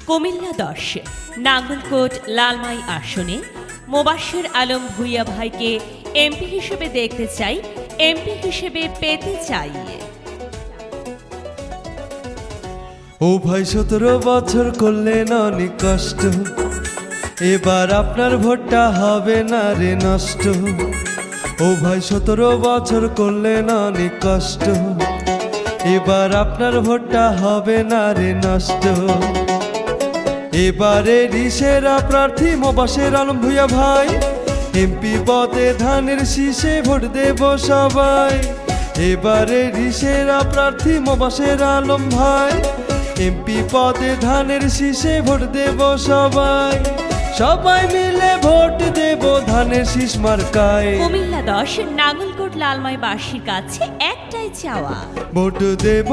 কুমিল্লা ১০ নাঙ্গলকোট লালমাই আসনে মোবাশ্বের আলম ভূঁইয়া ভাইকে এমপি হিসেবে দেখতে চাই, এমপি হিসেবে পেতে চাই। ও ভাই ১৭ বছর করলেন অনেক কষ্ট, এবার আপনার ভোটটা হবে না রে নষ্ট। ও ভাই ১৭ বছর করলেন অনেক কষ্ট, এবার আপনার ভোটটা হবে না রে নষ্ট। এবারে রিসেরা প্রার্থী মোবাশ্বের আলম ভূঁইয়া ভাই, এমপি পদে ধানের শীষে ভোট দেব সবাই। এবারে রিসেরা প্রার্থী মোবাশ্বের আলম ভাই, এমপি পদে ধানের শীষে ভোট দেব সবাই। সবাই মিলে ভোট দেব ধানের শীষ মার্কায়। কুমিল্লা ১০ নাঙ্গলকোট লালমাইবাসীর কাছে একটাই চাওয়া, ভোট দেব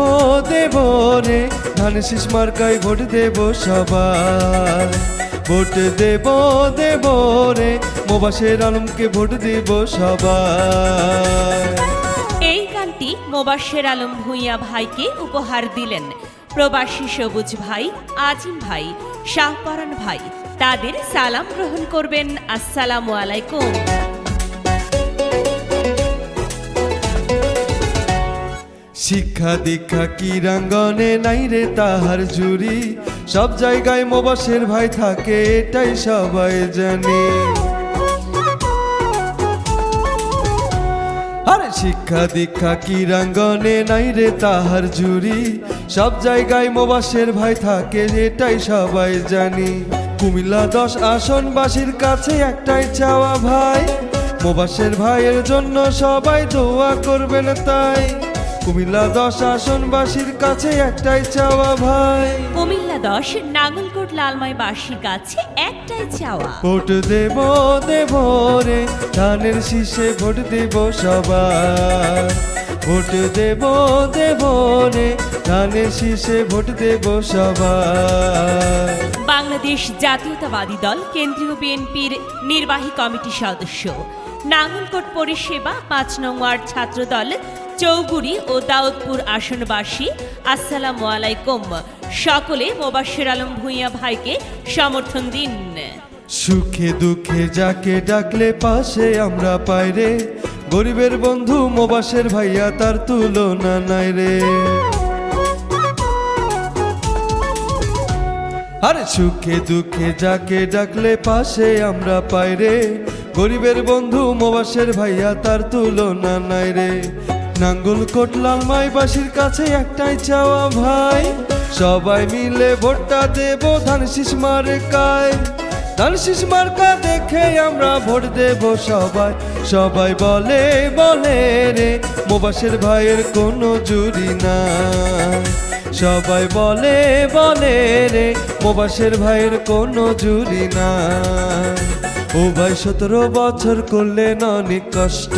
দেব রে ধানের শীষ মার্কায় ভোট দেব সবাই। ভোট দেব দেব রে মোবাশ্বের আলমকে ভোট দেব সবাই। এই গানটি মোবাশ্বের আলম ভূঁইয়া ভাইকে উপহার দিলেন প্রবাসী সবুজ ভাই, আজিম ভাই, শাহপরান ভাই। তাদের সালাম গ্রহণ করবেন। আসসালামু আলাইকুম। শিক্ষা দীক্ষা ক্রীড়াঙ্গনে নাই রে তাহার জুড়ি, সব জায়গায় মোবাশ্বের ভাই থাকে এটাই সবাই জানে। আরে শিক্ষা দীক্ষা ক্রীড়াঙ্গনে নাই রে তাহার জুড়ি, সব জায়গায় মোবাশ্বের ভাই থাকে এটাই সবাই জানি। কুমিল্লা ১০ আসনবাসীর কাছে একটাই চাওয়া ভাই, মোবাশ্বের ভাইয়ের জন্য সবাই দোয়া করবেন তাই। কুমিল্লা ১০ আসনবাসীর কাছে একটাই চাওয়া ভাই, কুমিল্লা ১০ নাঙ্গলকোট লালমাইবাসীর কাছে একটাই চাওয়া। ভোট দেব দেব রে ধানের শীষে ভোট দেব সবাই। ভোট দেব দেব রে ধানের শীষে ভোট দেব সবাই। বাংলাদেশ জাতীয়তাবাদী দল কেন্দ্রীয় বিএনপির নির্বাহী কমিটি সদস্য, নাঙ্গলকোট পরিষেবা ৫ নং ওয়ার্ড ছাত্রদল, চৌগুড়ি ও দাউদপুর আসনবাসী, আসসালামু আলাইকুম। সকলে মোবাশ্বের আলম ভূঁইয়া ভাইকে সমর্থন দিন। সুখে দুঃখে যাকে ডাকলে পাশে আমরা পাই রে, গরিবের বন্ধু মোবাশ্বের ভাইয়া তার তুলনা নাই রে। আরে সুখে দুঃখে যাকে ডাকলে পাশে আমরা পাই রে, গরিবের বন্ধু মোবাশ্বের ভাইয়া তার তুলনা নাই রে। নাঙ্গলকোট লালমাইবাসীর কাছে একটাই চাওয়া ভাই, সবাই মিলে ভোটটা দেব ধানের শীষ মার্কায়। ধানের শীষ মার্কা দেখে আমরা ভোট দেব সবাই। সবাই বলে বলে রে মোবাশ্বের ভাইয়ের কোনো জুরি নাই। সবাই বলে বলে রে মোবাশ্বের ভাইয়ের কোনো জুরি নাই। ও ভাই ১৭ বছর করলেন অনেক কষ্ট,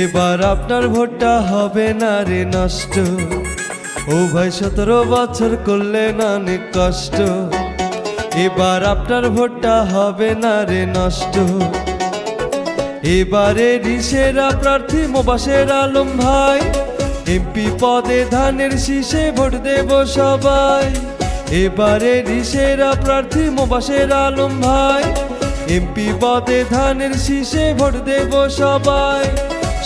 এবার আপনার ভোটটা হবে না রে নষ্ট। ও ভাই ১৭ বছর করলেন অনেক কষ্ট, এবার আপনার ভোটটা হবে না রে নষ্ট। এবারে রিসেরা প্রার্থী মোবাশ্বের আলম ভাই, এমপি পদে ধানের শীষে ভোট দেব সবাই। এবারে রিসেরা প্রার্থী মোবাশ্বের আলম ভাই, এমপি পদে ধানের শীষে ভোট দেব সবাই।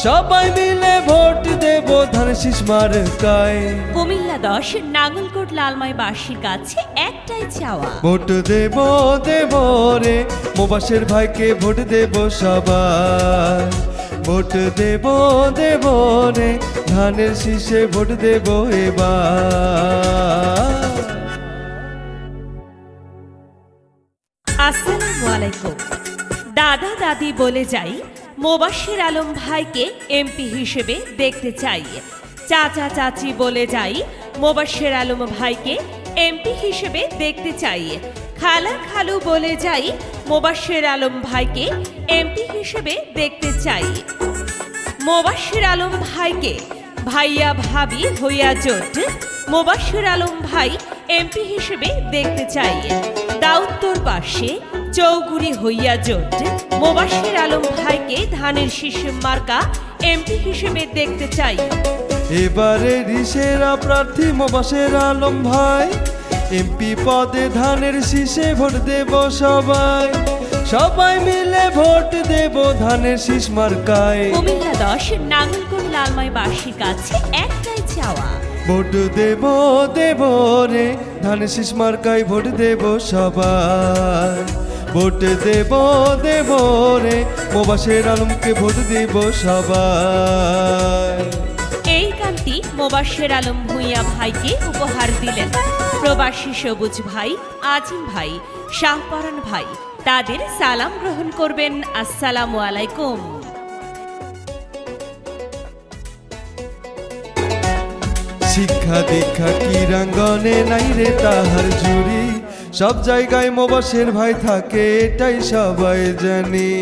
সবাই মিলে ভোট দেব ধানের শীষ মার্কায়। কুমিল্লা ১০ নাঙ্গলকোট লালমাইবাসীর কাছে একটাই চাওয়া, ভোট দেব দেব রে মোবাশ্বের ভাইকে ভোট দেব সবাই। ভোট দেব দেব রে ধানের শীষে ভোট দেব এবার। আসসালামু আলাইকুম। দাদা দাদি বলে যাই, মোবাশ্বের আলম ভাইকে এমপি হিসেবে দেখতে চাই। চাচা চাচি বলে যাই, মোবাশ্বের আলম ভাইকে এমপি হিসেবে দেখতে চাই। খালা খালু বলে যাই, মোবাশ্বের আলম ভাইকে এমপি হিসেবে দেখতে চাই। মোবাশ্বের আলম ভাইকে ভাইয়া ভাবি হইয়া জোট, মোবাশ্বের আলম ভাই এমপি হিসেবে দেখতে চাই। দাউদপুর পাশে চৌগুড়ি হইয়া জোট, মোবাশ্বের আলম ভাইকে ধানের শীষ মার্কা এমপি হিসেবে দেখতে চাই। এবারে রিসেরা প্রার্থী মোবাশ্বের আলম ভাই, এমপি পদে ধানের শীষে ভোট দেব সবাই, সবাই মিলে ভোট দেব ধানের শীষ মার্কায়। কুমিল্লা 10 নাঙ্গলকোট লালমাইবাসীর কাছে একটাই চাওয়া, ভোট দেব দেব রে ধানের শীষ মার্কায় ভোট দেব সবাই, ভোট দেব দেব রে মোবাশের আলমকে ভোট দেব সবাই। এই গানটি মোবাশ্বের আলম ভূঁইয়া ভাইকে উপহার দিলেন প্রবাসী সবুজ ভাই, আজিম ভাই, শাহপরান ভাই। তাদের সালাম গ্রহণ করবেন। আসসালামু আলাইকুম। শিক্ষা দীক্ষা ক্রীড়াঙ্গনে নাই রে তাহার জুড়ি, সব জায়গায় মোবাশের ভাই থাকে এটাই সবাই জানি।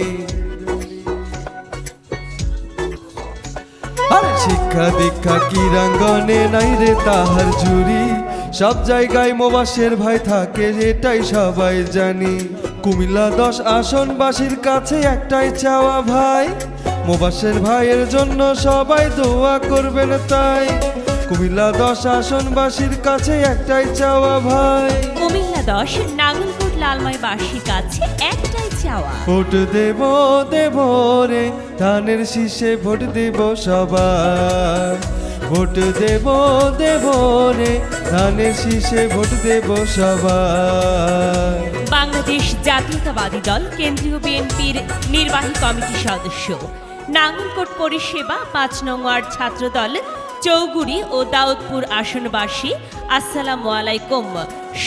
আরে শিক্ষা দীক্ষা ক্রীড়াঙ্গনে নাই রে তাহার জুড়ি, সব জায়গায় মোবাশের ভাই থাকে এটাই সবাই জানি। কুমিল্লা 10 আসনবাসীর কাছে একটাই চাওয়া ভাই, মোবাশের ভাইয়ের জন্য সবাই দোয়া করবেন তাই। কুমিল্লা 10 আসনবাসীর কাছে একটাই চাওয়া ভাই, কুমিল্লা 10 নাঙ্গলকোট লালমাইবাসীর কাছে একটাই চাওয়া, ভোট দেব দেব রে ধানের শীষে ভোট দেব সবাই, ভোট দেব দেব রে ধানের শীষে ভোট দেব সবাই। বাংলাদেশ জাতীয়তাবাদী দল কেন্দ্রীয় বিএনপির নির্বাহী কমিটি সদস্য, নাঙ্গলকোট পরিষেবা 5 নং ওয়ার্ড ছাত্রদল, চৌগুড়ি ও দাউদপুর আসনবাসী, আসসালামু আলাইকুম।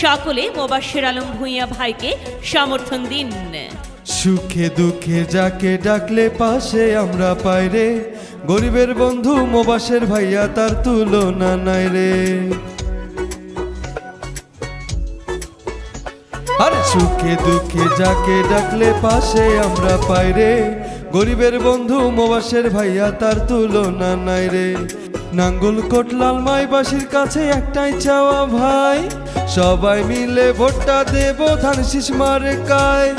সকলে মোবাশ্বের আলম ভূঁইয়া ভাইকে সমর্থন দিন। সুখে দুঃখে যাকে ডাকলে পাশে আমরা পাই রে, গরিবের বন্ধু মোবাশের ভাইয়া তার তুলনা নাই রে। আরে সুখে দুঃখে যাকে ডাকলে পাশে আমরা পাই রে, গরিবের বন্ধু মোবাশের ভাইয়া তার তুলনা নাই রে। নাঙ্গলকোট লালমাইবাসীর কাছে একটাই চাওয়া ভাই, সবাই মিলে ভোটটা দেব ধান শীষ মার্কায়,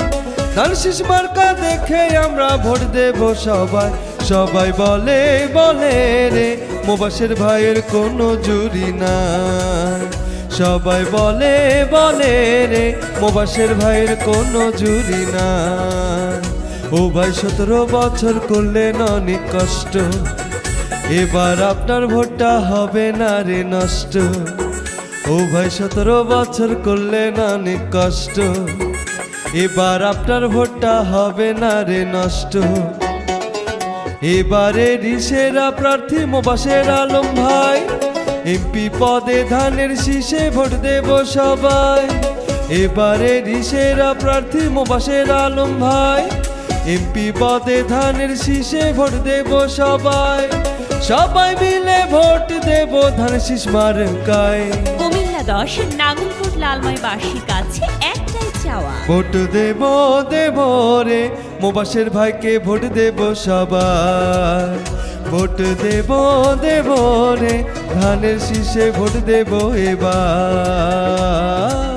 ধান শীষ মার্কা দেখে আমরা ভোট দেব সবাই। সবাই বলে বলে রে মোবাশের ভাইয়ের কোনো জুরি নাই, সবাই বলে বলে রে মোবাশের ভাইয়ের কোনো জুরি নাই। ও ভাই 17 বছর করলেন অনেক কষ্ট, এবার আপনার ভোটটা হবে না রে নষ্ট। ও ভাই 17 বছর করলেন অনেক কষ্ট, এবার আপনার ভোটটা হবে না রে নষ্ট। এবারে সেরা প্রার্থী মোবাশের আলম ভাই, এমপি পদে ধানের শীষে ভোট দেব সবাই। এবারে সেরা প্রার্থী মোবাশের আলম ভাই, এমপি পদে ধানের শীষে ভোট দেব সবাই, সবাই মিলে ভোট দেব ধানের শীষ মার্কায়। কুমিল্লা 10 নাঙ্গলকোট লালমাইবাসীর কাছে একটাই চাওয়া, ভোট দেব দেব রে মোবাশের ভাইকে ভোট দেব সবাই, ভোট দেব দেব রে ধানের শীষে ভোট দেব এবার।